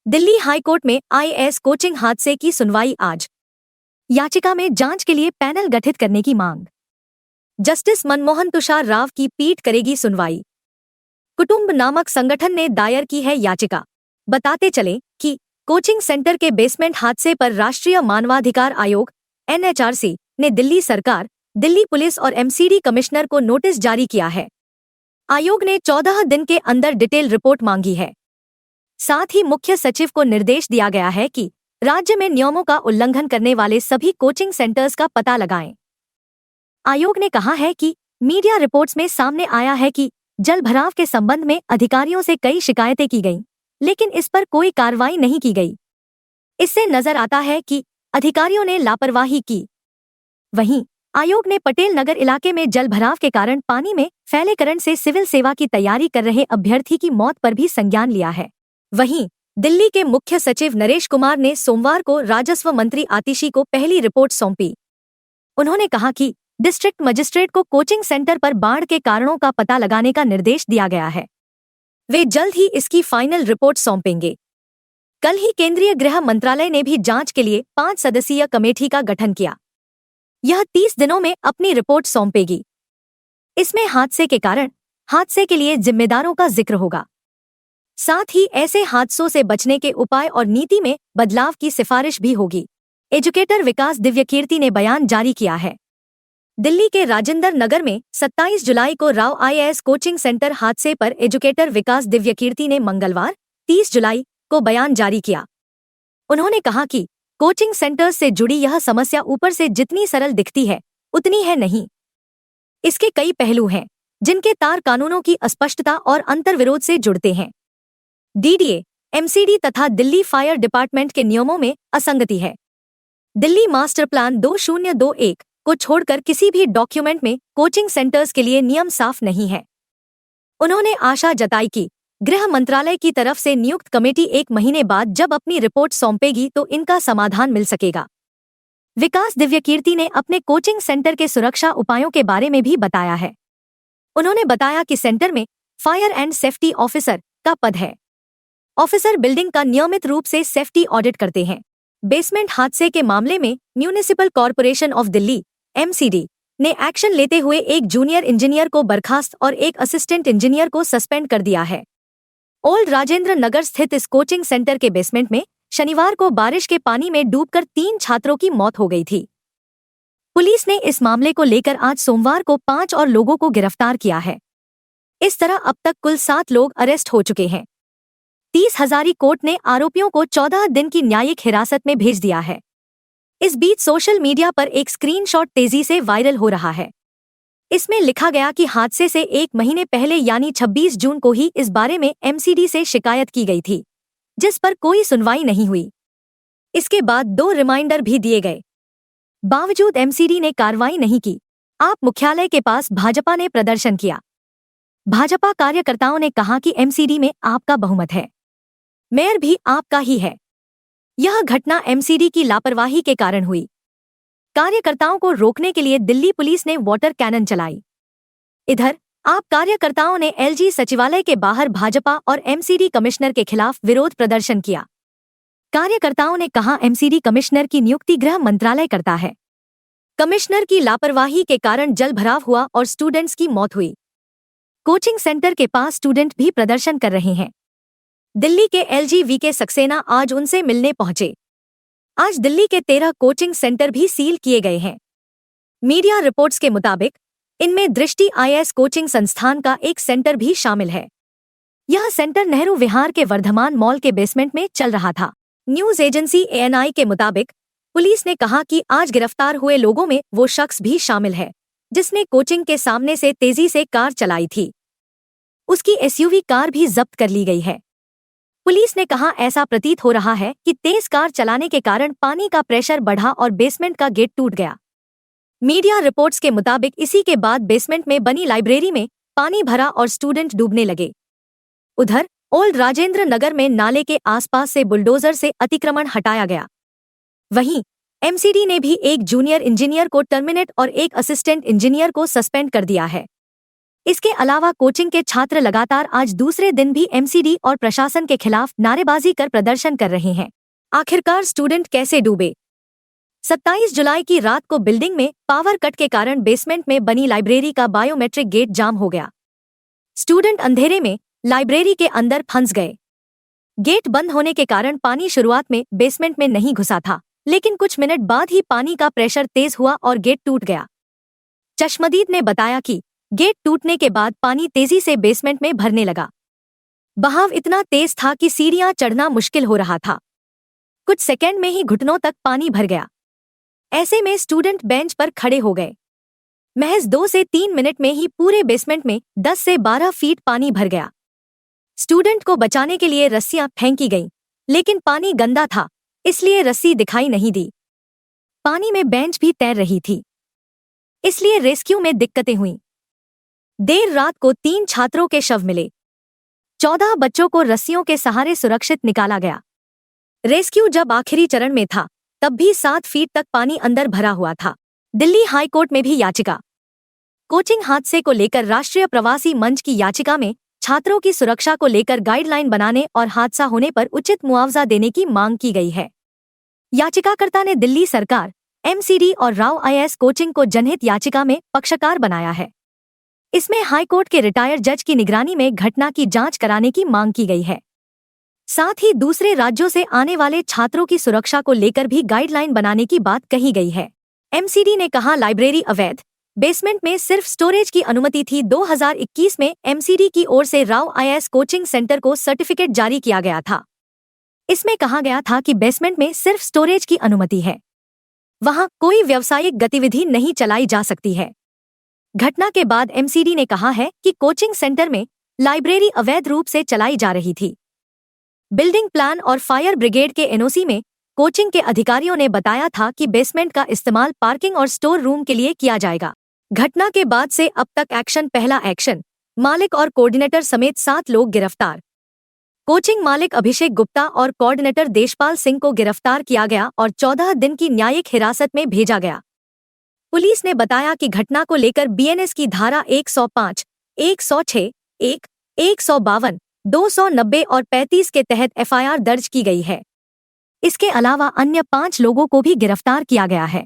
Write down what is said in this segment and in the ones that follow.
Delhi high court में IAS coaching हादसे की सुनवाई आज। याचिका में जांच के लिए पैनल गठित करने की मांग। जस्टिस मनमोहन तुषार राव की पीठ करेगी सुनवाई। कुटुंब नामक संगठन ने दायर की है याचिका। बताते चले कि कोचिंग सेंटर के बेसमेंट हादसे पर राष्ट्रीय मानवाधिकार आयोग एनएचआरसी ने दिल्ली सरकार, दिल्ली पुलिस और एमसीडी कमिश्नर को नोटिस जारी किया है। आयोग ने 14 दिन के अंदर डिटेल रिपोर्ट मांगी है। साथ ही मुख्य सचिव को निर्देश दिया गया है कि राज्य में नियमों का उल्लंघन करने वाले सभी कोचिंग सेंटर्स का पता लगाएं। आयोग ने कहा है कि मीडिया रिपोर्ट्स में सामने आया है कि जलभराव के संबंध में अधिकारियों से कई शिकायतें की गईं, लेकिन इस पर कोई कार्रवाई नहीं की गई। इससे नजर आता है कि अधिकारियों ने लापरवाही की। वहीं आयोग ने पटेल नगर इलाके में जलभराव के कारण पानी में फैले करंट से सिविल सेवा की तैयारी कर रहे अभ्यर्थी की मौत पर भी संज्ञान लिया है। वहीं दिल्ली के मुख्य सचिव नरेश कुमार ने सोमवार को राजस्व मंत्री आतिशी को पहली रिपोर्ट सौंपी। उन्होंने कहा कि डिस्ट्रिक्ट मजिस्ट्रेट को कोचिंग सेंटर पर बाढ़ के कारणों का पता लगाने का निर्देश दिया गया है। वे जल्द ही इसकी फाइनल रिपोर्ट सौंपेंगे। कल ही केंद्रीय गृह मंत्रालय ने भी जांच के लिए 5 सदस्यीय कमेटी का गठन किया। यह 30 दिनों में अपनी रिपोर्ट सौंपेगी। इसमें हादसे के कारण, हादसे के लिए जिम्मेदारों का जिक्र होगा। साथ ही ऐसे हादसों से बचने के उपाय और नीति में बदलाव की सिफारिश भी होगी। एजुकेटर विकास दिव्यकीर्ति ने बयान जारी किया है। दिल्ली के राजेंद्र नगर में 27 जुलाई को राव आईएएस कोचिंग सेंटर हादसे पर एजुकेटर विकास दिव्यकीर्ति ने मंगलवार 30 जुलाई को बयान जारी किया। उन्होंने कहा कि कोचिंग सेंटर्स से जुड़ी यह समस्या ऊपर से जितनी सरल दिखती है, उतनी है नहीं। इसके कई पहलू हैं, जिनके तार कानूनों की अस्पष्टता और अंतर्विरोध से जुड़ते हैं। डीडीए, एमसीडी तथा दिल्ली फायर डिपार्टमेंट के नियमों में असंगति है। दिल्ली मास्टर प्लान 2021 को छोड़कर किसी भी डॉक्यूमेंट में कोचिंग सेंटर्स के लिए नियम साफ नहीं है। उन्होंने आशा जताई कि गृह मंत्रालय की तरफ से नियुक्त कमेटी 1 महीने बाद जब अपनी रिपोर्ट सौंपेगी तो इनका समाधान मिल सकेगा। विकास दिव्यकीर्ति ने अपने कोचिंग सेंटर के सुरक्षा उपायों के बारे में भी बताया है। उन्होंने बताया कि सेंटर में फायर एंड सेफ्टी ऑफिसर का पद है। ऑफिसर बिल्डिंग का नियमित रूप से सेफ्टी ऑडिट करते हैं। बेसमेंट हादसे के मामले में municipal corporation of Delhi MCD ने एक्शन लेते हुए एक जूनियर इंजीनियर को बर्खास्त और एक असिस्टेंट इंजीनियर को सस्पेंड कर दिया है। ओल्ड राजेंद्र नगर स्थित इस कोचिंग सेंटर के बेसमेंट में शनिवार को बारिश के पानी में डूबकर 3 छात्रों की मौत हो गई थी। पुलिस ने इस मामले को लेकर आज सोमवार को 5 और लोगों को गिरफ्तार किया है। इस तरह अब तक कुल 7 लोग अरेस्ट हो चुके हैं। 30 हजारी कोर्ट ने आरोपियों को 14 दिन की न्यायिक हिरासत में भेज दिया है। इस बीच सोशल मीडिया पर एक स्क्रीनशॉट तेजी से वायरल हो रहा है। इसमें लिखा गया कि हादसे से 1 महीने पहले यानी 26 जून को ही इस बारे में एमसीडी से शिकायत की गई थी, जिस पर कोई सुनवाई नहीं हुई। इसके बाद 2 रिमाइंडर भी दिए गए। बावजूद एमसीडी ने कार्रवाई नहीं की। आप मुख्यालय के पास भाजपा ने प्रदर्शन किया। भाजपा कार्यकर्ताओं ने कहा कि एमसीडी में आपका बहुमत है, मेयर भी आपका ही है। यह घटना एमसीडी की लापरवाही के कारण हुई। कार्यकर्ताओं को रोकने के लिए दिल्ली पुलिस ने वाटर कैनन चलाई। इधर आप कार्यकर्ताओं ने एलजी सचिवालय के बाहर भाजपा और एमसीडी कमिश्नर के खिलाफ विरोध प्रदर्शन किया। कार्यकर्ताओं ने कहा एमसीडी कमिश्नर की नियुक्ति गृह मंत्रालय करता है। कमिश्नर की लापरवाही के कारण जलभराव हुआ और स्टूडेंट्स की मौत हुई। कोचिंग सेंटर के पास स्टूडेंट भी प्रदर्शन कर रहे हैं। दिल्ली के एलजी वीके सक्सेना आज उनसे मिलने पहुंचे। आज दिल्ली के 13 कोचिंग सेंटर भी सील किए गए हैं। मीडिया रिपोर्ट्स के मुताबिक इनमें दृष्टि आईएएस कोचिंग संस्थान का एक सेंटर भी शामिल है। यह सेंटर नेहरू विहार के वर्धमान मॉल के बेसमेंट में चल रहा था। न्यूज एजेंसी एएनआई के मुताबिक पुलिस ने कहा कि आज गिरफ्तार हुए लोगों में वो शख्स भी शामिल है जिसने कोचिंग के सामने से तेजी से कार चलाई थी। उसकी एसयूवी कार भी जब्त कर ली गई है। पुलिस ने कहा ऐसा प्रतीत हो रहा है कि तेज कार चलाने के कारण पानी का प्रेशर बढ़ा और बेसमेंट का गेट टूट गया। मीडिया रिपोर्ट्स के मुताबिक इसी के बाद बेसमेंट में बनी लाइब्रेरी में पानी भरा और स्टूडेंट डूबने लगे। उधर ओल्ड राजेंद्र नगर में नाले के आसपास से बुलडोजर से अतिक्रमण हटाया गया। वहीं एमसीडी ने भी एक जूनियर इंजीनियर को टर्मिनेट और एक असिस्टेंट इंजीनियर को सस्पेंड कर दिया है। इसके अलावा कोचिंग के छात्र लगातार आज दूसरे दिन भी एमसीडी और प्रशासन के खिलाफ नारेबाजी कर प्रदर्शन कर रहे हैं। आखिरकार स्टूडेंट कैसे डूबे? 27 जुलाई की रात को बिल्डिंग में पावर कट के कारण बेसमेंट में बनी लाइब्रेरी का बायोमेट्रिक गेट जाम हो गया। स्टूडेंट अंधेरे में लाइब्रेरी के अंदर फंस गए। गेट बंद होने के कारण पानी शुरुआत में बेसमेंट में नहीं घुसा था, लेकिन कुछ मिनट बाद ही पानी का प्रेशर तेज हुआ और गेट टूट गया। चश्मदीद ने बताया कि गेट टूटने के बाद पानी तेजी से बेसमेंट में भरने लगा। बहाव इतना तेज था कि सीढ़ियां चढ़ना मुश्किल हो रहा था। कुछ सेकंड में ही घुटनों तक पानी भर गया। ऐसे में स्टूडेंट बेंच पर खड़े हो गए। महज 2 से 3 मिनट में ही पूरे बेसमेंट में 10 से 12 फीट पानी भर गया। स्टूडेंट को बचाने के लिए रस्सियां फेंकी गईं, लेकिन पानी गंदा था, इसलिए रस्सी दिखाई नहीं दी। पानी में बेंच भी तैर रही थी, इसलिए रेस्क्यू में दिक्कतें हुईं। देर रात को 3 छात्रों के शव मिले। 14 बच्चों को रस्सियों के सहारे सुरक्षित निकाला गया। रेस्क्यू जब आखिरी चरण में था, तब भी 7 फीट तक पानी अंदर भरा हुआ था। दिल्ली हाई कोर्ट में भी याचिका। कोचिंग हादसे को लेकर राष्ट्रीय प्रवासी मंच की याचिका में छात्रों की सुरक्षा को लेकर गाइडलाइन बनाने और हादसा होने पर उचित मुआवजा देने की मांग की गई है। याचिकाकर्ता ने दिल्ली सरकार, एमसीडी और राव आईएएस कोचिंग को जनहित याचिका में पक्षकार बनाया है। इसमें हाईकोर्ट के रिटायर्ड जज की निगरानी में घटना की जांच कराने की मांग की गई है। साथ ही दूसरे राज्यों से आने वाले छात्रों की सुरक्षा को लेकर भी गाइडलाइन बनाने की बात कही गई है। एमसीडी ने कहा, लाइब्रेरी अवैध, बेसमेंट में सिर्फ स्टोरेज की अनुमति थी। 2021 में एमसीडी की ओर से राव आईएएस कोचिंग सेंटर को सर्टिफिकेट जारी किया गया था। इसमें कहा गया था कि बेसमेंट में सिर्फ स्टोरेज की अनुमति है, वहां कोई व्यावसायिक गतिविधि नहीं चलाई जा सकती है। घटना के बाद एमसीडी ने कहा है कि कोचिंग सेंटर में लाइब्रेरी अवैध रूप से चलाई जा रही थी। बिल्डिंग प्लान और फायर ब्रिगेड के एनओसी में कोचिंग के अधिकारियों ने बताया था कि बेसमेंट का इस्तेमाल पार्किंग और स्टोर रूम के लिए किया जाएगा। घटना के बाद से अब तक एक्शन, पहला एक्शन, मालिक और कोऑर्डिनेटर समेत 7 लोग गिरफ्तार। कोचिंग मालिक अभिषेक गुप्ता और कोऑर्डिनेटर देशपाल सिंह को गिरफ्तार किया गया और 14 दिन की न्यायिक हिरासत में भेजा गया। पुलिस ने बताया कि घटना को लेकर बीएनएस की धारा 105, 106, 1, 152, 290 और 35 के तहत एफआईआर दर्ज की गई है। इसके अलावा अन्य 5 लोगों को भी गिरफ्तार किया गया है।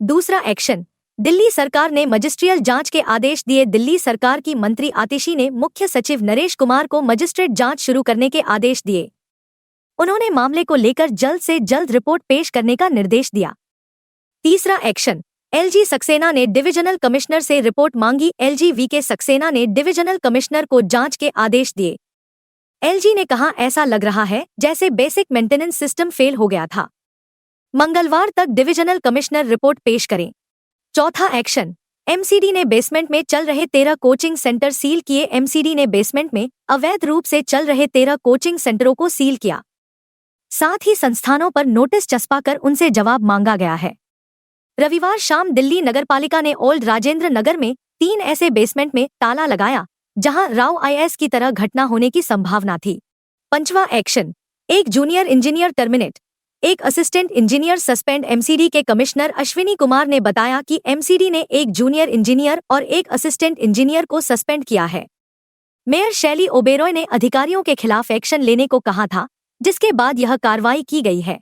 दूसरा एक्शन, दिल्ली सरकार ने मजिस्ट्रियल जांच के आदेश दिए। दिल्ली सरकार की मंत्री आतिशी ने मुख्य सचिव नरेश कुमार को मजिस्ट्रेट जांच शुरू करने के आदेश दिए। उन्होंने मामले को लेकर जल्द से जल्द रिपोर्ट पेश करने का निर्देश दिया। तीसरा एक्शन, एलजी सक्सेना ने डिविजनल कमिश्नर से रिपोर्ट मांगी। एलजी वीके सक्सेना ने डिविजनल कमिश्नर को जांच के आदेश दिए। एलजी ने कहा, ऐसा लग रहा है जैसे बेसिक मेंटेनेंस सिस्टम फेल हो गया था। मंगलवार तक डिविजनल कमिश्नर रिपोर्ट पेश करें। चौथा एक्शन, एमसीडी ने बेसमेंट में चल रहे 13 कोचिंग सेंटर सील किए। एमसीडी ने बेसमेंट में अवैध रूप से चल रहे 13 कोचिंग सेंटरों को सील किया। साथ ही संस्थानों पर नोटिस चस्पाकर उनसे जवाब मांगा गया है। रविवार शाम दिल्ली नगरपालिका ने ओल्ड राजेंद्र नगर में 3 ऐसे बेसमेंट में ताला लगाया जहां राव आईएएस की तरह घटना होने की संभावना थी। पंचवां एक्शन, एक जूनियर इंजीनियर टर्मिनेट, एक असिस्टेंट इंजीनियर सस्पेंड। एमसीडी के कमिश्नर अश्विनी कुमार ने बताया कि एमसीडी ने एक जूनियर इंजीनियर और एक असिस्टेंट इंजीनियर को सस्पेंड किया है। मेयर शैली ओबेरॉय ने अधिकारियों के खिलाफ एक्शन लेने को कहा था, जिसके बाद यह कार्रवाई की गई है।